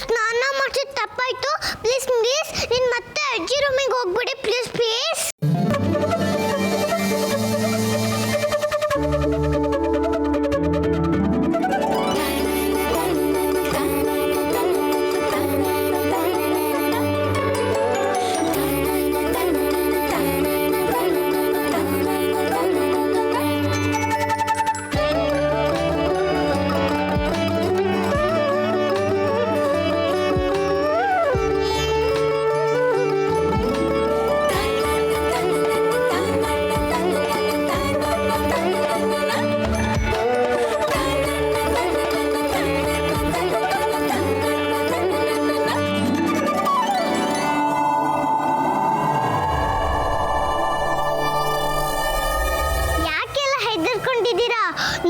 ಸ್ನಾನ ಮಾಡ್ಸಿದ್ ತಪ್ಪಾಯ್ತು. ಪ್ಲೀಸ್ ಪ್ಲೀಸ್ ನೀನ್ ಮತ್ತೆ ಅಜ್ಜಿ ರೂಮಿಗೆ ಹೋಗ್ಬಿಡಿ ಪ್ಲೀಸ್ ಪ್ಲೀಸ್.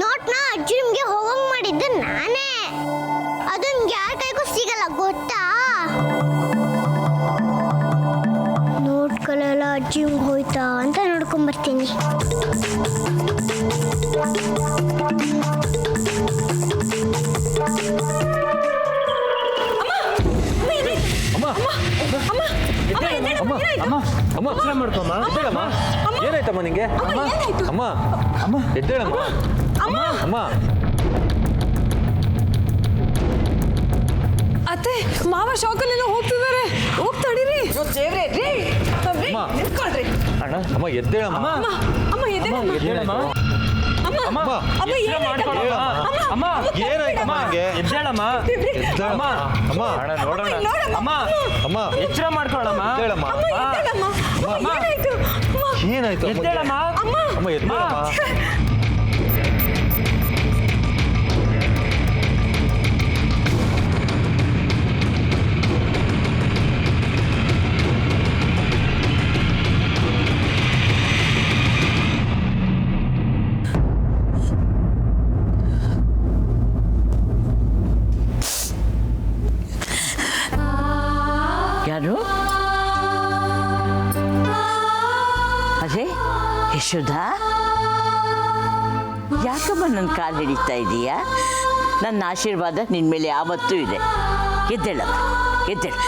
ನೋಟ್ನ ಅಜ್ಜಿ ರೂಮ್ಗೆ ಹೋಗಂಗ್ ಮಾಡಿದ್ದು ನಾನೇ. ಅದನ್ ಯಾರ ಕೈಗೂ ಸಿಗಲ್ಲ ಗೊತ್ತಾ? ನೋಟ್ಗಳೆಲ್ಲ ಅಜ್ಜಿ ರೂಮ್ಗೆ ಹೋಯ್ತಾ ಅಂತ ನೋಡ್ಕೊಂಡ್ ಬರ್ತೀನಿ. ಏನಾಯ್ತಮ್ಮ ನಿಂಗೆ? ಅಮ್ಮ ಅಮ್ಮ ಎದ್ದೇಳಮ್ಮ. ಅಮ್ಮ ಅತ್ತೆ ಮಾವ ಶಾಕಲ್ಲೆಲ್ಲ ಹೋಗ್ತಿದ್ದಾರೆ. ಹೋಗ್ತಾಡಿರಿ. ಅಣ್ಣ ಅಮ್ಮ ಎದ್ದೇಳಮ್ಮ. ಅಮ್ಮ ಎದ್ದೇಳಮ್ಮ. ಅಮ್ಮ ಏನಾಯ್ತಮ್ಮ ನಿಂಗೆ? ಎದ್ದೇಳಮ್ಮ. ಅಮ್ಮ ಅಣ್ಣ ನೋಡೋಣ. ಅಮ್ಮ ಎಚ್ಚರ ಮಾಡ್ಕೊಳ್ಳಮ್ಮ. ಎದ್ದೇಳಮ್ಮ. ಏನಾಯ್ತು? ಎದ್ದೇಳಮ್ಮ. ಅಮ್ಮ ಎದ್ದೇಳಮ್ಮ. ಯಾರು? ಅದೇ ಯಶೋಧ, ಯಾಕಮ್ಮ ನನ್ನ ಕಾಲು ಹಿಡಿತಾ ಇದೀಯಾ? ನನ್ನ ಆಶೀರ್ವಾದ ನಿನ್ನ ಮೇಲೆ ಯಾವತ್ತೂ ಇದೆ. ಎದ್ದೇಳಮ್ಮ, ಎದ್ದೇಳು.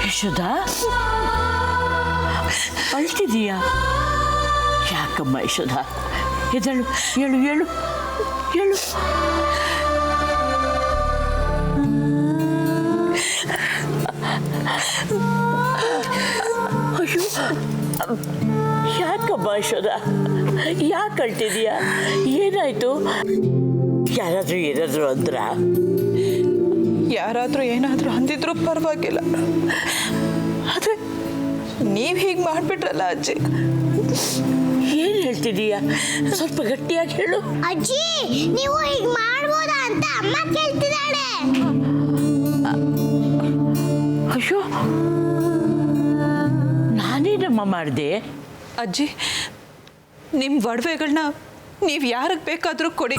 ಯಶೋಧ, ಅಳ್ತಿದೀಯಾ? ಯಾಕಮ್ಮ ಯಶೋಧ? ಎದ್ದೇಳು, ಹೇಳು ಹೇಳು ಹೇಳು. ಅಯ್ಯೋ, ಯಾಕಮ್ಮ ಯಶೋಧ? ಯಾಕೆ ಅಳ್ತಿದೀಯಾ? ಏನಾಯ್ತು? ಯಾರಾದ್ರೂ ಏನಾದ್ರು ಅಂದ್ರ? ಯಾರಾದ್ರೂ ಏನಾದ್ರೂ ಅಂದಿದ್ರು ಪರವಾಗಿಲ್ಲ, ಆದ್ರೆ ನೀವ್ ಹೀಗೆ ಮಾಡ್ಬಿಟ್ರಲ್ಲ ಅಜ್ಜಿ. ಏನ್ ಹೇಳ್ತಿದೀಯಾ? ಸ್ವಲ್ಪ ಗಟ್ಟಿಯಾಗಿ ಹೇಳು. ಅಜ್ಜಿ ನೀವು ಹೀಗೆ ಮಾಡ್ಬೋದಾ ಅಂತ ಅಮ್ಮ ಕೇಳ್ತಿದ್ದಾಳೆ. ಅಯ್ಯೋ, ನಾನೇನಮ್ಮ ಮಾಡಿದೆ? ಅಜ್ಜಿ, ನಿಮ್ಮ ಒಡವೆಗಳನ್ನ ನೀವು ಯಾರಿಗೆ ಬೇಕಾದರೂ ಕೊಡಿ,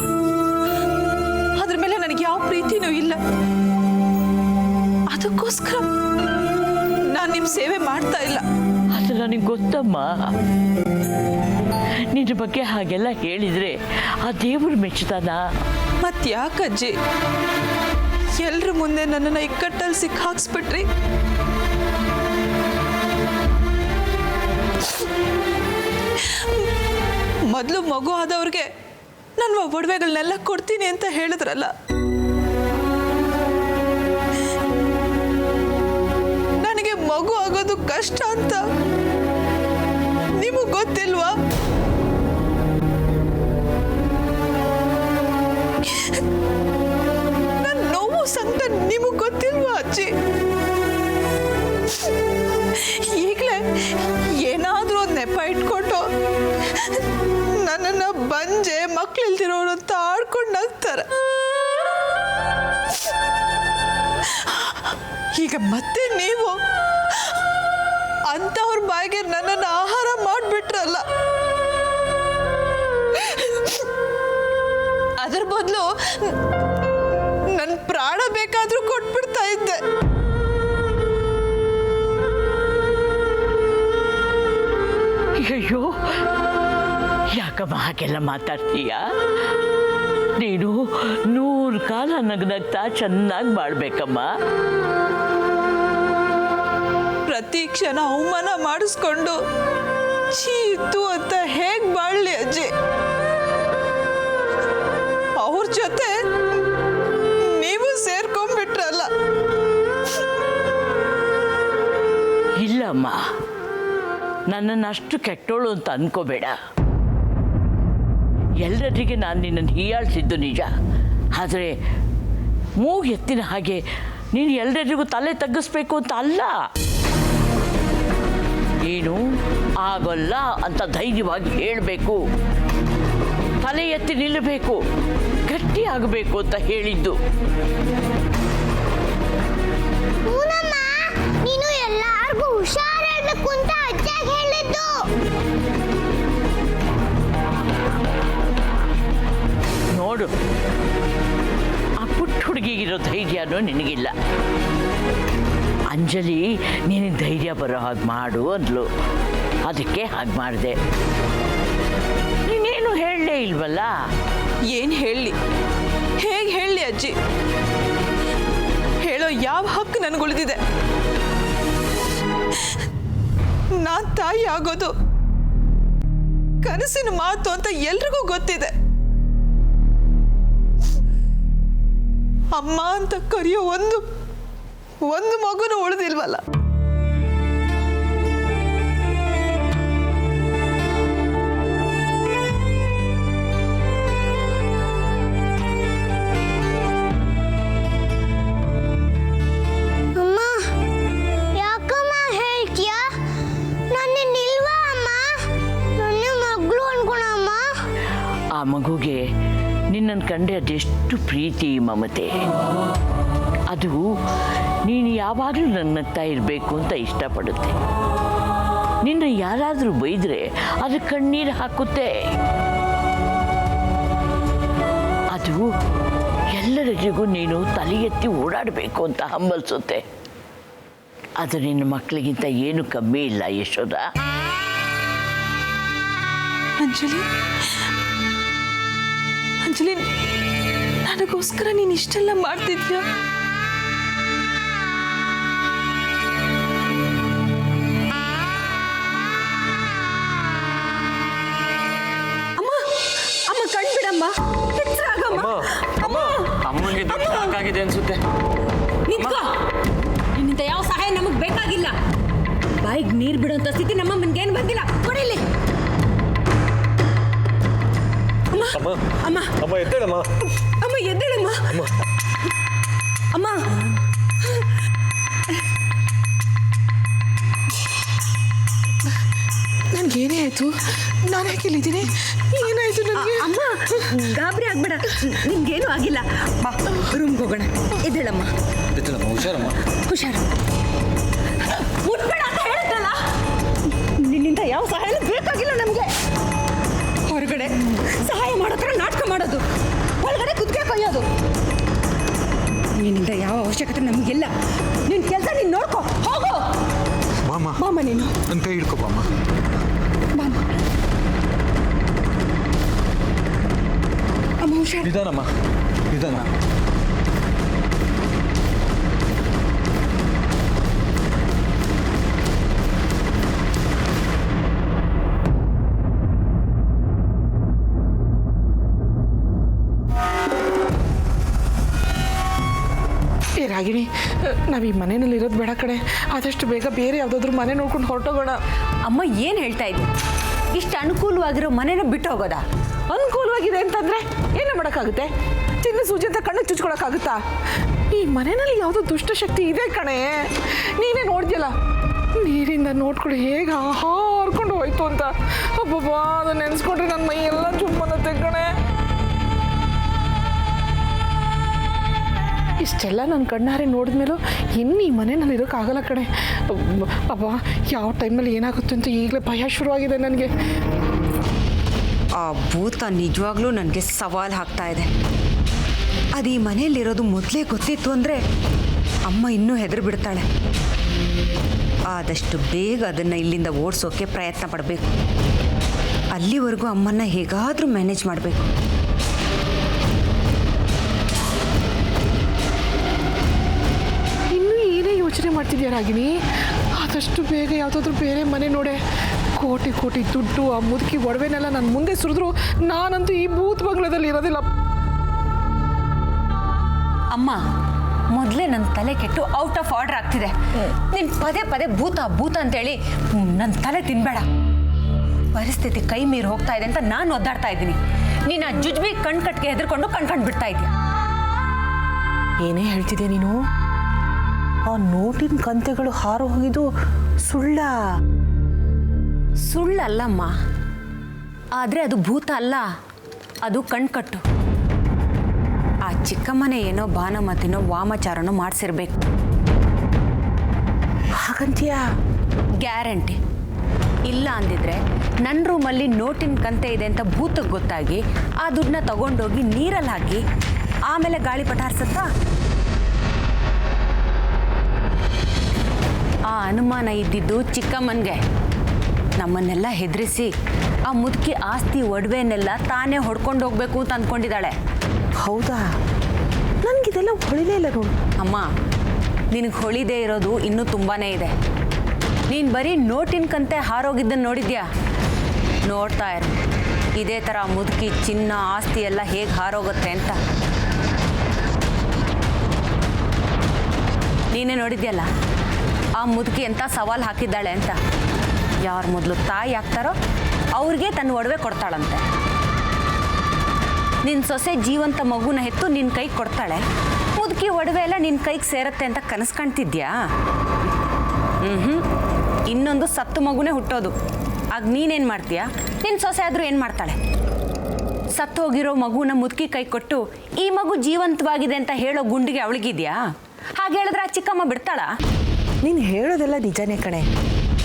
ಅದ್ರ ಮೇಲೆ ನನಗೆ ಯಾವ ಪ್ರೀತಿನೂ ಇಲ್ಲ. ಅದಕ್ಕೋಸ್ಕರ ನಾನು ನಿಮ್ಮ ಸೇವೆ ಮಾಡ್ತಾ ಇಲ್ಲ. ಅದು ನನಗೆ ಗೊತ್ತಮ್ಮ. ನಿನ್ನ ಬಗ್ಗೆ ಹಾಗೆಲ್ಲ ಹೇಳಿದ್ರೆ ಆ ದೇವರು ಮೆಚ್ಚುತ್ತಾನ? ಮತ್ಯಾಕಜ್ಜಿ ಎಲ್ರ ಮುಂದೆ ನನ್ನನ್ನು ಇಕ್ಕಟ್ಟಲ್ಲಿ ಸಿಕ್ಕಾಕ್ಸ್ಬಿಟ್ರಿ? ಮೊದಲು ಮಗು ಆದವ್ರಿಗೆ ನನ್ನ ಒಡವೆಗಳನ್ನೆಲ್ಲ ಕೊಡ್ತೀನಿ ಅಂತ ಹೇಳಿದ್ರಲ್ಲ, ನನಗೆ ಮಗು ಆಗೋದು ಕಷ್ಟ ಅಂತ ನಿಮಗೆ ಗೊತ್ತಿಲ್ವಾ? ನನ್ನ ನೋವು ಸಂಕಟ ನಿಮಗೆ ಗೊತ್ತಿಲ್ವಾ ಅಜ್ಜಿ? ಈಗಲೇ ಏನಾದರೂ ಒಂದು ನೆಪ ಇಟ್ಕೊಂಡು ನನ್ನನ್ನು ಬಂಜೆ ಮಕ್ಕಳಿಲ್ದಿರೋರು ಅಂತ ಆಡ್ಕೊಂಡು ನಗ್ತಾರೆ. ಈಗ ಮತ್ತೆ ನೀವು ಅಂತವ್ರ ಬಾಯಿಗೆ ನನ್ನನ್ನು ಆಹಾರ ಮಾಡಿಬಿಟ್ರಲ್ಲ. ಅದರ ಬದಲು ನನ್ನ ಪ್ರಾಣ ಬೇಕಾದ್ರೂ ಕೊಟ್ಬಿಡ್ತಾ ಇದ್ದೆ. ಅಯ್ಯೋ, ಯಾಕಮ್ಮ ಹಾಗೆಲ್ಲ ಮಾತಾಡ್ತೀಯ? ನೀನು 100 ಕಾಲ ನಗ್ನಗ್ತಾ ಚೆನ್ನಾಗಿ ಬಾಳ್ಬೇಕಮ್ಮ. ಪ್ರತಿ ಕ್ಷಣ ಅವಮಾನ ಮಾಡಿಸ್ಕೊಂಡು ಚೀತು ಅಂತ ಹೇಗ್ ಬಾಳ್ಲಿ ಅಜ್ಜಿ? ಅವ್ರ ಜೊತೆ ನೀವು ಸೇರ್ಕೊಂಡ್ಬಿಟ್ರಲ್ಲ. ಇಲ್ಲಮ್ಮ, ನನ್ನನ್ನು ಅಷ್ಟು ಕೆಟ್ಟೋಳು ಅಂತ ಅನ್ಕೋಬೇಡ. ಎಲ್ಲರಿಗೆ ನಾನು ನಿನ್ನನ್ನು ಹೀಯಾಳಿಸಿದ್ದು ನಿಜ. ಆದರೆ ಮೂಗು ಎತ್ತಿನ ಹಾಗೆ ನೀನು ಎಲ್ಲರಿಗೂ ತಲೆ ತಗ್ಗಿಸ್ಬೇಕು ಅಂತ ಅಲ್ಲ. ನೀನು ಆಗೋಲ್ಲ ಅಂತ ಧೈರ್ಯವಾಗಿ ಹೇಳಬೇಕು, ತಲೆ ಎತ್ತಿ ನಿಲ್ಲಬೇಕು, ಗಟ್ಟಿ ಆಗಬೇಕು ಅಂತ ಹೇಳಿದ್ದು. ಪೂನಮ್ಮ, ನೀನು ಎಲ್ಲಾರ್ಗೂ ಹುಷಾರಿರ್ಬೇಕು ಅಂತ ಅಜ್ಜಾಗ ಹೇಳಿದ್ದು. ನೋಡು, ಆ ಪುಟ್ಟ ಹುಡುಗಿಗಿರೋ ಧೈರ್ಯನೂ ನಿನಗಿಲ್ಲ. ಅಂಜಲಿ ನಿನಗೆ ಧೈರ್ಯ ಬರೋ ಹಾಗೆ ಮಾಡು ಅಂದ್ಲು, ಅದಕ್ಕೆ ಹಾಗೆ ಮಾಡಿದೆ. ನೀನೇನು ಹೇಳಲೇ ಇಲ್ವಲ್ಲ. ಏನು ಹೇಳಲಿ, ಹೇಗೆ ಹೇಳಲಿ ಅಜ್ಜಿ? ಹೇಳೋ ಯಾವ ಹಕ್ಕು ನನಗುಳಿದಿದೆ? ನಾನು ತಾಯಿ ಆಗೋದು ಕನಸಿನ ಮಾತು ಅಂತ ಎಲ್ರಿಗೂ ಗೊತ್ತಿದೆ. ಅಮ್ಮ ಅಂತ ಕರೆಯೋ ಒಂದು ಮಗುನು ಉಳಿದಿಲ್ವಲ್ಲ. ಅಮ್ಮ, ಯಾಕಮ್ಮ ಹೇಳ್ತೀಯ? ನನ್ನಿಲ್ವಾ ಅಮ್ಮ? ನನ್ನ ಮಗಳು ಅನ್ಕೊಳಮ್ಮ. ಆ ಮಗುಗೆ ನಿನ್ನನ್ನು ಕಂಡೆ ಅದೆಷ್ಟು ಪ್ರೀತಿ ಮಮತೆ. ಅದು ನೀನು ಯಾವಾಗಲೂ ನನ್ನಗ್ತಾ ಇರಬೇಕು ಅಂತ ಇಷ್ಟಪಡುತ್ತೆ. ನಿನ್ನ ಯಾರಾದರೂ ಬೈದರೆ ಅದು ಕಣ್ಣೀರು ಹಾಕುತ್ತೆ. ಅದು ಎಲ್ಲರಿಗೂ ನೀನು ತಲೆ ಎತ್ತಿ ಓಡಾಡಬೇಕು ಅಂತ ಹಂಬಲಿಸುತ್ತೆ. ಅದು ನಿನ್ನ ಮಕ್ಕಳಿಗಿಂತ ಏನು ಕಮ್ಮಿ ಇಲ್ಲ ಯಶೋದ. ಅಂಜಲಿ, ಅಂಜಲಿ, ನನಗೋಸ್ಕರ ನೀನು ಇಷ್ಟೆಲ್ಲ ಮಾಡ್ತಿದ್ಯಾ? ಅಮ್ಮ ಕಣ್ಬಿಡಮ್ಮ, ಹೆಸರಾಗಮ್ಮ. ಅಮ್ಮ, ಅಮ್ಮನಿಗೆ ದೊಡ್ಡ ಸಾಕಾಗಿದೆ ಅನ್ಸುತ್ತೆ. ನಿಂತ್ಕೋ. ನಿನ್ನಿಂದ ಯಾವ ಸಹಾಯ ನಮಗ್ ಬೇಕಾಗಿಲ್ಲ. ಬಾಯಿಗೆ ನೀರ್ ಬಿಡುವಂತ ಸ್ಥಿತಿ ನಮ್ಮ ಮನ್ಗೇನು ಬಂದಿಲ್ಲ. ಕೊಡಿಲಿ ಅಮ್ಮ, ಅಮ್ಮ, ಅಮ್ಮ ಎದ್ದೇಳಮ್ಮ. ಅಮ್ಮ ಎದ್ದೇಳಮ್ಮ. ಅಮ್ಮ, ನನ್ಗೇನೇ ಆಯ್ತು? ನಾನು ಯಾಕೆ ಇಲ್ಲಿದ್ದೀನಿ? ಏನಾಯ್ತು ನನಗೆ? ಅಮ್ಮ ಗಾಬರಿ ಆಗ್ಬೇಡ, ನಿಮ್ಗೇನು ಆಗಿಲ್ಲ. ಬಾ ರೂಮ್ಗೆ ಹೋಗೋಣ. ಎದ್ದೇಳಮ್ಮ. ಹುಷಾರಮ್ಮ. ಹುಷಾರು. ಮುಟ್ಬೇಡ ಅಂತ ಹೇಳಿದ್ರಲ್ಲ. ನಿನ್ನಿಂದ ಯಾವ ಸಹಾಯನೂ ಬೇಕಾಗಿಲ್ಲ ನಮಗೆ. ಹೊರಗಡೆ ಸಹಾಯ ಮಾಡೋತ್ರ ನಾಟಕ ಮಾಡೋದು, ಒಳಗಡೆ ಕುತ್ಕೆ ಕೊಯ್ಯೋದು. ನಿನ್ನಿಂದ ಯಾವ ಅವಶ್ಯಕತೆ ನಮಗಿಲ್ಲ. ನಿನ್ನ ಕೆಲಸ ನೀನು ನೋಡ್ಕೋ, ಹೋಗು. ಬಾಮ್ಮ, ಬಾಮ್ಮ ನೀನು. ನನ್ನ ಕೈ ಹಿಡ್ಕೊ ಬಾಮ್ಮ. ಬಾಮ್ಮ. ಅಮ್ಮ ಹುಷಾರು. ನಿಧಾನಮ್ಮ, ನಿಧಾನ. ರಾಗಿಣಿ, ನಾವು ಈ ಮನೆಯಲ್ಲಿ ಇರೋದು ಬೇಡ ಕಡೆ. ಆದಷ್ಟು ಬೇಗ ಬೇರೆ ಯಾವುದಾದ್ರೂ ಮನೆ ನೋಡ್ಕೊಂಡು ಹೊರಟೋಗೋಣ. ಅಮ್ಮ ಏನು ಹೇಳ್ತಾ ಇದ್ದೆ? ಇಷ್ಟು ಅನುಕೂಲವಾಗಿರೋ ಮನೇನ ಬಿಟ್ಟು ಹೋಗೋದಾ? ಅನುಕೂಲವಾಗಿದೆ ಅಂತಂದ್ರೆ ಏನು ಮಾಡೋಕ್ಕಾಗುತ್ತೆ? ಚಿನ್ನ ಸೂಜಿ ಅಂತ ಕಣ್ಣು ಚುಚ್ಕೊಳಕ್ಕಾಗುತ್ತಾ? ಈ ಮನೆಯಲ್ಲಿ ಯಾವುದೋ ದುಷ್ಟಶಕ್ತಿ ಇದೆ ಕಣೆ. ನೀನೇ ನೋಡ್ದ್ಯಲ್ಲ, ನೀರಿಂದ ನೋಡ್ಕೊಂಡು ಹೇಗೆ ಹಾರ್ಕೊಂಡು ಹೋಯ್ತು ಅಂತ. ಅಬ್ಬಬ್ಬಾ, ಅದನ್ನ ನೆನೆಸ್ಕೊಂಡ್ರೆ ನನ್ನ ಮೈ ಎಲ್ಲ ಜುಮ್ಮನ್ನತ್ತೆ ಕಣೆ. ಇಷ್ಟೆಲ್ಲ ನನ್ನ ಕಣ್ಣಾರೆ ನೋಡಿದ್ಮೇಲೂ ಇನ್ನು ಈ ಮನೆಯಲ್ಲಿ ಇರೋಕ್ಕಾಗಲ್ಲ ಕಣೆ. ಅಬ್ಬಾ, ಯಾವ ಟೈಮಲ್ಲಿ ಏನಾಗುತ್ತೆ ಅಂತ ಈಗಲೇ ಭಯ ಶುರುವಾಗಿದೆ ನನಗೆ. ಆ ಭೂತ ನಿಜವಾಗ್ಲೂ ನನಗೆ ಸವಾಲು ಹಾಕ್ತಾ ಇದೆ. ಅದು ಈ ಮನೆಯಲ್ಲಿರೋದು ಮೊದಲೇ ಗೊತ್ತಿತ್ತು ಅಂದರೆ ಅಮ್ಮ ಇನ್ನೂ ಹೆದರು ಬಿಡ್ತಾಳೆ. ಆದಷ್ಟು ಬೇಗ ಅದನ್ನು ಇಲ್ಲಿಂದ ಓಡಿಸೋಕೆ ಪ್ರಯತ್ನ ಪಡಬೇಕು. ಅಲ್ಲಿವರೆಗೂ ಅಮ್ಮನ್ನ ಹೇಗಾದರೂ ಮ್ಯಾನೇಜ್ ಮಾಡಬೇಕು. ಇನ್ನೂ ಏನೇ ಯೋಚನೆ ಮಾಡ್ತಿದ್ಯಾ ರಾಗಿಣಿ? ಆದಷ್ಟು ಬೇಗ ಯಾವುದಾದ್ರೂ ಬೇರೆ ಮನೆ ನೋಡೆ. ಕೋಟಿ ಕೋಟಿ ದುಡ್ಡು, ಆ ಮುದುಕಿ ಒಡವೆನೆಲ್ಲ ನನ್ನ ಮುಂದೆ ಸುರಿದ್ರು ನಾನಂತೂ ಈ ಭೂತ ಬಂಗ್ಲದಲ್ಲಿ ಇರೋದಿಲ್ಲ. ಅಮ್ಮ, ಮೊದಲೇ ನನ್ನ ತಲೆ ಕೆಟ್ಟು ಔಟ್ ಆಫ್ ಆರ್ಡರ್ ಆಗ್ತಿದೆ. ನೀನು ಪದೇ ಪದೇ ಭೂತ ಭೂತ ಅಂತೇಳಿ ನನ್ನ ತಲೆ ತಿನ್ಬೇಡ. ಪರಿಸ್ಥಿತಿ ಕೈ ಮೀರಿ ಹೋಗ್ತಾ ಇದೆ ಅಂತ ನಾನು ಒದ್ದಾಡ್ತಾ ಇದ್ದೀನಿ. ನೀನು ಆ ಜುಜ್ಬಿ ಕಟ್ಗೆ ಹೆದರ್ಕೊಂಡು ಕಣ್ಕಂಡು ಬಿಡ್ತಾ ಇದೆಯಾ. ಏನೇ ಹೇಳ್ತಿದ್ಯಾ ನೀನು? ಆ ನೋಟಿನ ಕಂತೆಗಳು ಹಾರು ಹೋಗಿದ್ದು ಸುಳ್ಳಲ್ಲಮ್ಮ. ಆದರೆ ಅದು ಭೂತ ಅಲ್ಲ, ಅದು ಕಣ್ಕಟ್ಟು. ಆ ಚಿಕ್ಕಮ್ಮನೆ ಏನೋ ಭಾನುಮತಿನೋ ವಾಮಾಚಾರನೋ ಮಾಡಿಸಿರ್ಬೇಕು. ಹಾಗಂತೀಯಾ? ಗ್ಯಾರಂಟಿ. ಇಲ್ಲ ಅಂದಿದ್ರೆ ನನ್ನ ರೂಮಲ್ಲಿ ನೋಟಿನ ಕಂತೆ ಇದೆ ಅಂತ ಭೂತಕ್ಕೆ ಗೊತ್ತಾಗಿ ಆ ದುಡ್ಡನ್ನ ತಗೊಂಡೋಗಿ ನೀರಲ್ಲಿ ಹಾಕಿ ಆಮೇಲೆ ಗಾಳಿಪಟ ಹಾರಿಸುತ್ತಾ? ಆ ಅನುಮಾನ ಇದ್ದಿದ್ದು ಚಿಕ್ಕಮ್ಮನಿಗೆ. ನಮ್ಮನ್ನೆಲ್ಲ ಹೆದರಿಸಿ ಆ ಮುದುಕಿ ಆಸ್ತಿ ಒಡವೆನೆಲ್ಲ ತಾನೇ ಹೊಡ್ಕೊಂಡು ಹೋಗ್ಬೇಕು ಅಂತ ಅಂದ್ಕೊಂಡಿದ್ದಾಳೆ. ಹೌದಾ? ನನಗಿದೆಲ್ಲ ಹೊಳಿಲೇ ಇಲ್ಲ ನೋಡು. ಅಮ್ಮ, ನಿನಗೆ ಹೊಳಿದೇ ಇರೋದು ಇನ್ನೂ ತುಂಬಾ ಇದೆ. ನೀನು ಬರೀ ನೋಟಿನ ಕಂತೆ ಹಾರೋಗಿದ್ದನ್ನು ನೋಡಿದ್ಯಾ? ನೋಡ್ತಾ ಇರು, ಇದೇ ಥರ ಮುದುಕಿ ಚಿನ್ನ ಆಸ್ತಿ ಎಲ್ಲ ಹೇಗೆ ಹಾರೋಗುತ್ತೆ ಅಂತ. ನೀನೇ ನೋಡಿದ್ಯಲ್ಲ ಆ ಮುದುಕಿ ಅಂತ ಸವಾಲು ಹಾಕಿದ್ದಾಳೆ ಅಂತ. ಯಾರು ಮೊದಲು ತಾಯಿ ಆಗ್ತಾರೋ ಅವ್ರಿಗೆ ತನ್ನ ಒಡವೆ ಕೊಡ್ತಾಳಂತೆ. ನಿನ್ನ ಸೊಸೆ ಜೀವಂತ ಮಗುನ ಹೆತ್ತು ನಿನ್ನ ಕೈಗೆ ಕೊಡ್ತಾಳೆ. ಮುದುಕಿ ಒಡವೆ ಎಲ್ಲ ನಿನ್ನ ಕೈಗೆ ಸೇರತ್ತೆ ಅಂತ ಕನಸು ಕಾಣ್ತಿದ್ಯಾ? ಇನ್ನೊಂದು ಸತ್ತು ಮಗುನೇ ಹುಟ್ಟೋದು. ಆಗ ನೀನೇನು ಮಾಡ್ತೀಯಾ? ನಿನ್ನ ಸೊಸೆ ಆದರೂ ಏನು ಮಾಡ್ತಾಳೆ? ಸತ್ತು ಹೋಗಿರೋ ಮಗುನ ಮುದುಕಿ ಕೈ ಕೊಟ್ಟು ಈ ಮಗು ಜೀವಂತವಾಗಿದೆ ಅಂತ ಹೇಳೋ ಗುಂಡಿಗೆ ಅವಳಿಗಿದ್ಯಾ? ಹಾಗೆ ಹೇಳಿದ್ರೆ ಆ ಚಿಕ್ಕಮ್ಮ ಬಿಡ್ತಾಳ? ನೀನು ಹೇಳೋದೆಲ್ಲ ನಿಜನೇ ಕಣೆ.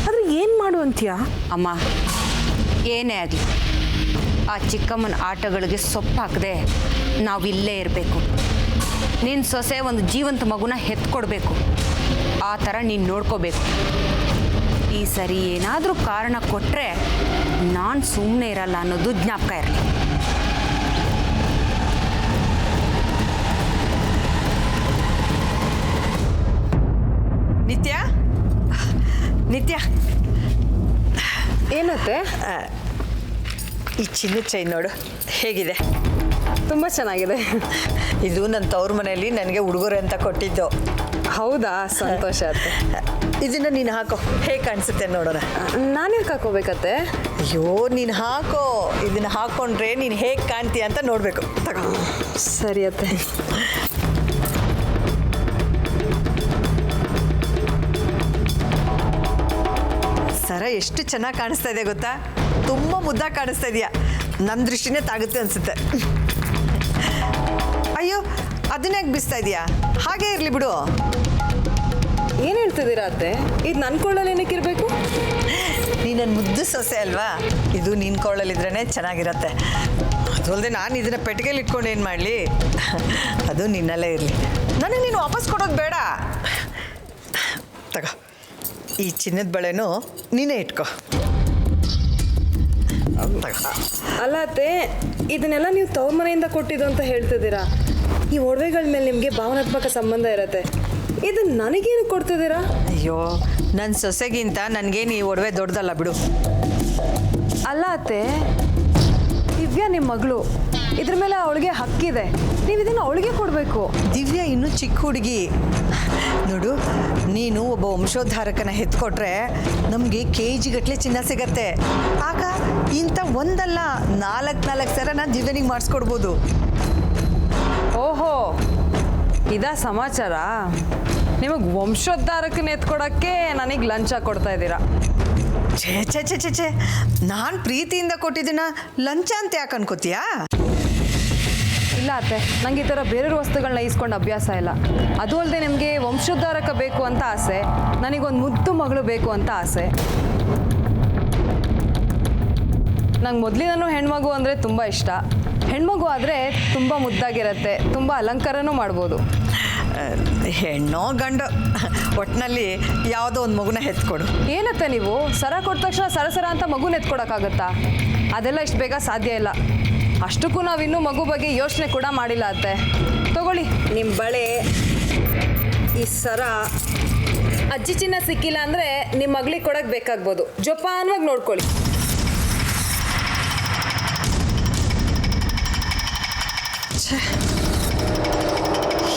ಆದರೆ ಏನು ಮಾಡು ಅಂತೀಯಾ? ಅಮ್ಮ, ಏನೇ ಆಗಲಿ ಆ ಚಿಕ್ಕಮ್ಮನ ಆಟಗಳಿಗೆ ಸೊಪ್ಪು ಹಾಕದೆ ನಾವಿಲ್ಲೇ ಇರಬೇಕು. ನಿನ್ನ ಸೊಸೆ ಒಂದು ಜೀವಂತ ಮಗುನ ಹೆತ್ಕೊಡ್ಬೇಕು. ಆ ಥರ ನೀನು ನೋಡ್ಕೋಬೇಕು. ಈ ಸರಿ ಏನಾದರೂ ಕಾರಣ ಕೊಟ್ಟರೆ ನಾನು ಸುಮ್ಮನೆ ಇರಲ್ಲ ಅನ್ನೋದು ಜ್ಞಾಪಕ ಇರಲಿ. ನಿತ್ಯ, ನಿತ್ಯ, ಏನತ್ತೆ? ಈ ಚಿನ್ನದ ಚೈನ್ ನೋಡು ಹೇಗಿದೆ. ತುಂಬ ಚೆನ್ನಾಗಿದೆ. ಇದು ನನ್ನ ತವ್ರ ಮನೆಯಲ್ಲಿ ನನಗೆ ಉಡುಗೊರೆ ಅಂತ ಕೊಟ್ಟಿದ್ದು. ಹೌದಾ? ಸಂತೋಷ ಆಯ್ತು. ಇದನ್ನು ನೀನು ಹಾಕೋ, ಹೇಗೆ ಕಾಣಿಸುತ್ತೆ ನೋಡೋಣ. ನಾನೇನು ಹಾಕೋಬೇಕತ್ತೆ? ಅಯ್ಯೋ, ನೀನು ಹಾಕೋ. ಇದನ್ನು ಹಾಕ್ಕೊಂಡ್ರೆ ನೀನು ಹೇಗೆ ಕಾಣ್ತೀಯ ಅಂತ ನೋಡಬೇಕು. ತಗೋ. ಸರಿ ಅತ್ತೆ. ಸರ ಎಷ್ಟು ಚೆನ್ನಾಗಿ ಕಾಣಿಸ್ತಾ ಇದೆ ಗೊತ್ತಾ? ತುಂಬ ಮುದ್ದಾಗಿ ಕಾಣಿಸ್ತಾ ಇದೆಯಾ. ನನ್ನ ದೃಷ್ಟಿನೇ ತಾಗುತ್ತೆ ಅನಿಸುತ್ತೆ. ಅಯ್ಯೋ, ಅದನ್ನೇ ಬಿಸ್ತಾ ಇದೆಯಾ? ಹಾಗೇ ಇರಲಿ ಬಿಡು. ಏನು ಹೇಳ್ತಿದ್ದೀರಾ ಅತ್ತೆ? ಇದು ನನ್ನ ಕೊಳ್ಳಲ್ಲಿ ಏನಕ್ಕೆ ಇರಬೇಕು? ನೀ ನನ್ನ ಮುದ್ದು ಸೊಸೆ ಅಲ್ವಾ? ಇದು ನಿನ್ನ ಕೊಳ್ಳಲ್ಲಿದ್ರೇ ಚೆನ್ನಾಗಿರತ್ತೆ. ಅದು ಅಲ್ಲದೆ ನಾನು ಇದನ್ನು ಪೆಟ್ಟಿಗೆಯಲ್ಲಿ ಇಟ್ಕೊಂಡು ಏನು ಮಾಡಲಿ? ಅದು ನಿನ್ನಲ್ಲೇ ಇರಲಿ. ನನಗೆ ನೀನು ವಾಪಸ್ ಕೊಡೋದು ಬೇಡ. ತಗೋ, ಈ ಚಿನ್ನದ ಬಳೆನೂ ನೀನೇ ಇಟ್ಕೋ. ಅಲ್ಲ ಅತ್ತೆ, ಇದನ್ನೆಲ್ಲ ನೀವು ತವ್ರ ಮನೆಯಿಂದ ಕೊಟ್ಟಿದ್ದು ಅಂತ ಹೇಳ್ತಿದ್ದೀರಾ. ಈ ಒಡವೆಗಳ ಮೇಲೆ ನಿಮಗೆ ಭಾವನಾತ್ಮಕ ಸಂಬಂಧ ಇರುತ್ತೆ. ಇದು ನನಗೇನು ಕೊಡ್ತಿದ್ದೀರಾ? ಅಯ್ಯೋ, ನನ್ನ ಸೊಸೆಗಿಂತ ನನಗೇನು ಈ ಒಡವೆ ದೊಡ್ಡದಲ್ಲ ಬಿಡು. ಅಲ್ಲ ಅತ್ತೆ, ದಿವ್ಯಾ ನಿಮ್ಮ ಮಗಳು, ಇದ್ರ ಮೇಲೆ ಅವಳಿಗೆ ಹಕ್ಕಿದೆ. ನೀವು ಇದನ್ನು ಅವಳಿಗೆ ಕೊಡಬೇಕು. ದಿವ್ಯಾ ಇನ್ನೂ ಚಿಕ್ಕ ಹುಡುಗಿ ನೋಡು. ನೀನು ಒಬ್ಬ ವಂಶೋದ್ಧಾರಕನ ಹೆತ್ಕೊಟ್ರೆ ನಮಗೆ KG ಗಟ್ಟಲೆ ಚಿನ್ನ ಸಿಗತ್ತೆ. ಆಗ ಇಂಥ ಒಂದಲ್ಲ 4 ಸರ ನಾನು ದಿವ್ಯನಿಗೆ ಮಾಡಿಸ್ಕೊಡ್ಬೋದು. ಓಹೋ, ಇದಾ ಸಮಾಚಾರ? ನಿಮಗೆ ವಂಶೋದ್ಧಾರಕನ ಎತ್ಕೊಡೋಕ್ಕೆ ನನಗೆ ಲಂಚ ಕೊಡ್ತಾ ಇದ್ದೀರಾ? ಛೇ ಛೇ ಛೇ ಛೇ ಛೇ, ನಾನು ಪ್ರೀತಿಯಿಂದ ಕೊಟ್ಟಿದ್ದನ್ನ ಲಂಚ ಅಂತ ಯಾಕೆ ಅನ್ಕೋತೀಯಾ? ಇಲ್ಲ ಇಲ್ಲ ಅತ್ತೆ, ನಂಗೆ ಈ ಥರ ಬೇರೆಯವ್ರ ವಸ್ತುಗಳನ್ನ ಇಸ್ಕೊಂಡು ಅಭ್ಯಾಸ ಇಲ್ಲ. ಅದು ಅಲ್ಲದೆ ನಿಮಗೆ ವಂಶೋದ್ಧಾರಕ ಬೇಕು ಅಂತ ಆಸೆ, ನನಗೊಂದು ಮುದ್ದು ಮಗಳು ಬೇಕು ಅಂತ ಆಸೆ. ನಂಗೆ ಮೊದಲಿನೂ ಹೆಣ್ಮಗು ಅಂದರೆ ತುಂಬ ಇಷ್ಟ. ಹೆಣ್ಮಗು ಆದರೆ ತುಂಬ ಮುದ್ದಾಗಿರುತ್ತೆ, ತುಂಬ ಅಲಂಕಾರನೂ ಮಾಡ್ಬೋದು. ಹೆಣ್ಣೋ ಗಂಡು ಒಟ್ಟಿನಲ್ಲಿ ಯಾವುದೋ ಒಂದು ಮಗುನ ಹೆತ್ಕೊಡು. ಏನತ್ತೆ ನೀವು ಸರ ಕೊಟ್ಟ ತಕ್ಷಣ ಸರಸರ ಅಂತ ಮಗುನ ಎತ್ಕೊಡೋಕ್ಕಾಗತ್ತಾ? ಅದೆಲ್ಲ ಇಷ್ಟು ಬೇಗ ಸಾಧ್ಯ ಇಲ್ಲ. ಅಷ್ಟಕ್ಕೂ ನಾವಿನ್ನೂ ಮಗು ಬಗ್ಗೆ ಯೋಚನೆ ಕೂಡ ಮಾಡಿಲ್ಲ ಅತ್ತೆ. ತಗೊಳ್ಳಿ ನಿಮ್ಮ ಬಳೆ, ಈ ಸರ. ಅಜ್ಜಿ ಚಿನ್ನ ಸಿಕ್ಕಿಲ್ಲ ಅಂದರೆ ನಿಮ್ಮ ಮಗಳಿಗೆ ಕೊಡೋಕ್ಕೆ ಬೇಕಾಗ್ಬೋದು. ಜೋಪಾನವಾಗಿ ನೋಡ್ಕೊಳ್ಳಿ.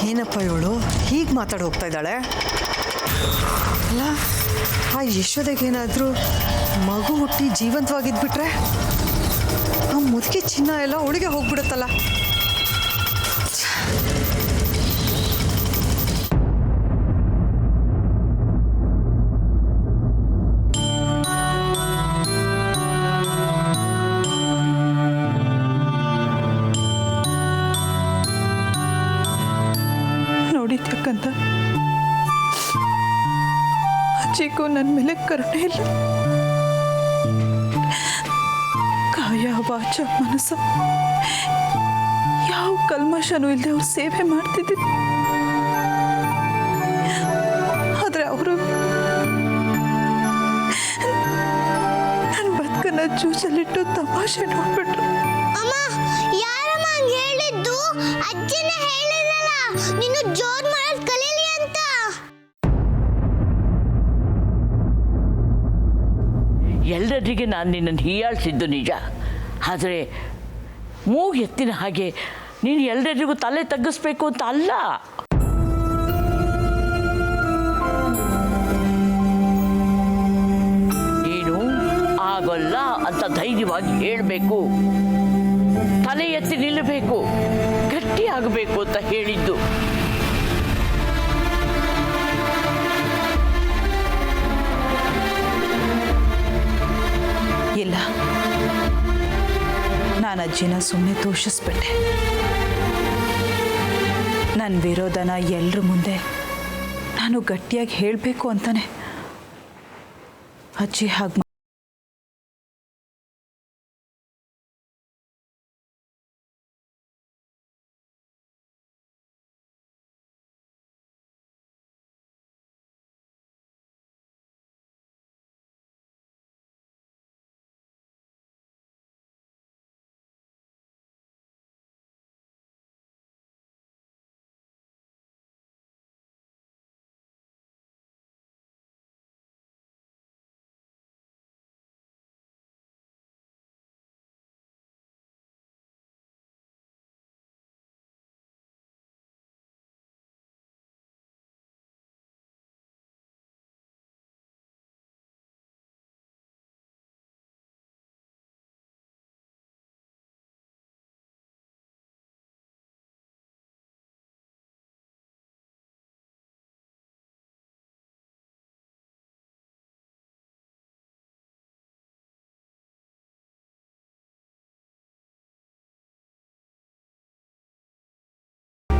ಏನಪ್ಪ ಇವಳು ಹೀಗೆ ಮಾತಾಡಿ ಹೋಗ್ತಾ ಇದ್ದಾಳೆ? ಅಲ್ಲ, ಆ ಯಶೋದೆಗೇನಾದರೂ ಮಗು ಹುಟ್ಟಿ ಜೀವಂತವಾಗಿದ್ಬಿಟ್ರೆ ಆ ಮುದುಕಿ ಚಿನ್ನ ಎಲ್ಲ ಅವಳಿಗೆ ಹೋಗ್ಬಿಡುತ್ತಲ್ಲ. ನೋಡಿದ್ಯಾಕಂತ ಅಜ್ಜಿಗೂ ನನ್ನ ಮೇಲೆ ಕರುಣೆ ಇಲ್ಲ. ಕಾಯ ವಾಚ ಮನಸ್ಸ ಯಾವ ಕಲ್ಮಶನೂ ಇಲ್ಲದೆ ಅವ್ರು ಸೇವೆ ಮಾಡ್ತಿದ್ರು. ಆದ್ರೆ ಅವರು ನನ್ನ ಬದುಕನ್ನ ಜೂಜಲ್ಲಿಟ್ಟು ತಮಾಷೆ ನೋಡ್ಬಿಟ್ರು. ಅಮ್ಮ, ಯಾರಮ್ಮ ಹಂಗೆ ಹೇಳಿದ್ದು? ಅಜ್ಜಿನೇ ಹೇಳಿರಲ್ಲ ನೀನು ಜೋರ್ ಮಾಡೋದು ಕಲೀಲಿ ಅಂತ. ಎಲ್ಲರಿಗೆ ನಾನು ನಿನ್ನನ್ನು ಹೀಯಾಳಿಸಿದ್ದು ನಿಜ. ಆದರೆ ಮೂಗು ಎತ್ತಿನ ಹಾಗೆ ನೀನು ಎಲ್ಲರಿಗೂ ತಲೆ ತಗ್ಗಿಸ್ಬೇಕು ಅಂತ ಅಲ್ಲ. ನೀನು ಆಗೋಲ್ಲ ಅಂತ ಧೈರ್ಯವಾಗಿ ಹೇಳಬೇಕು, ತಲೆ ಎತ್ತಿ ನಿಲ್ಲಬೇಕು, ಗಟ್ಟಿ ಆಗಬೇಕು ಅಂತ ಹೇಳಿದ್ದು. ಇಲ್ಲ, ನಾನು ಅಜ್ಜಿನ ಸುಮ್ಮನೆ ದೂಷಿಸ್ಬಿಟ್ಟೆ. ನನ್ನ ವಿರೋಧನ ಎಲ್ಲರ ಮುಂದೆ ನಾನು ಗಟ್ಟಿಯಾಗಿ ಹೇಳಬೇಕು ಅಂತಾನೆ ಅಜ್ಜಿ ಹಾಗೆ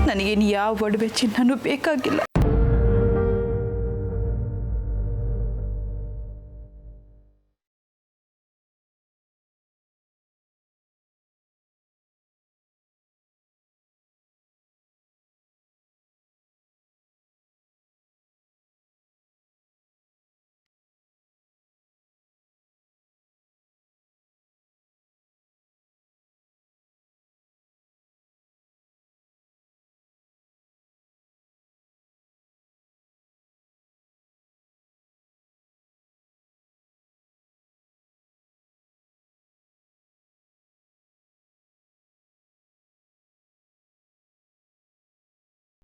ನನಗೇನು ಯಾವ ಒಡವೆ ಚಿನ್ನನೂ ಬೇಕಾಗಿಲ್ಲ.